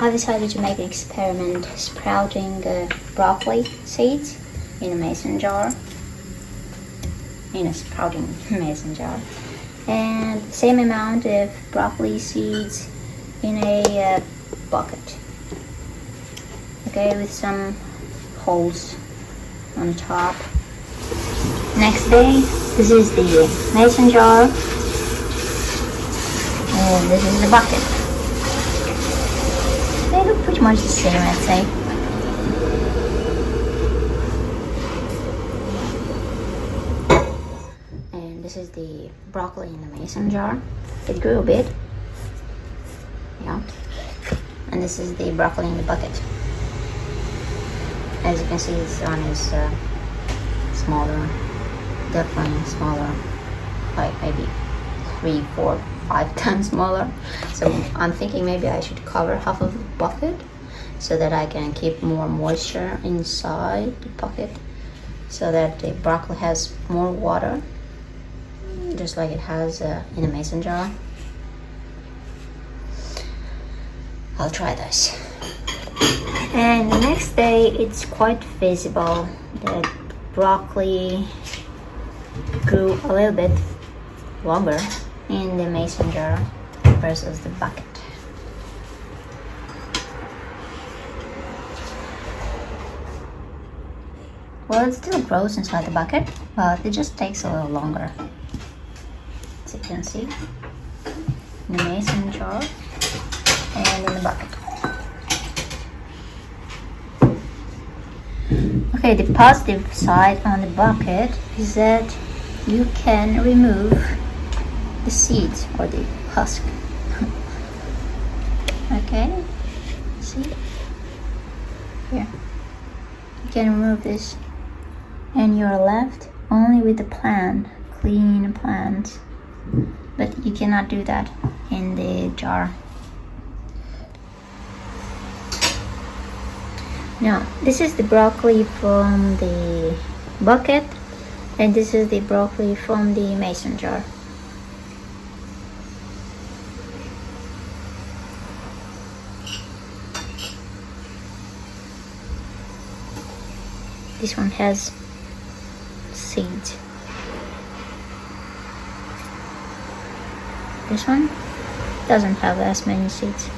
I decided to make an experiment sprouting broccoli seeds in a mason jar, in a sprouting mason jar, and the same amount of broccoli seeds in a bucket, okay, with some holes on the top. Next day, this is the mason jar, and this is the bucket. They look pretty much the same, I'd say. And this is the broccoli in the mason jar. It grew a bit, yeah. And this is the broccoli in the bucket. As you can see, this one is smaller, definitely smaller, like maybe 3, 4, 5 times smaller. So I'm thinking maybe I should cover half of the bucket so that I can keep more moisture inside the bucket, so that the broccoli has more water, just like it has in a mason jar. I'll try this. And the next day, it's quite visible that broccoli grew a little bit longer in the mason jar versus the bucket. Well, it still grows inside the bucket, but it just takes a little longer. As you can see, in the mason jar and in the bucket. Okay, the positive side on the bucket is that you can remove the seeds or the husk. Okay, see here, you can remove this and you're left only with the plant, clean plant, but you cannot do that in the jar. Now, this is the broccoli from the bucket, and this is the broccoli from the mason jar. This one has seeds. This one doesn't have as many seeds.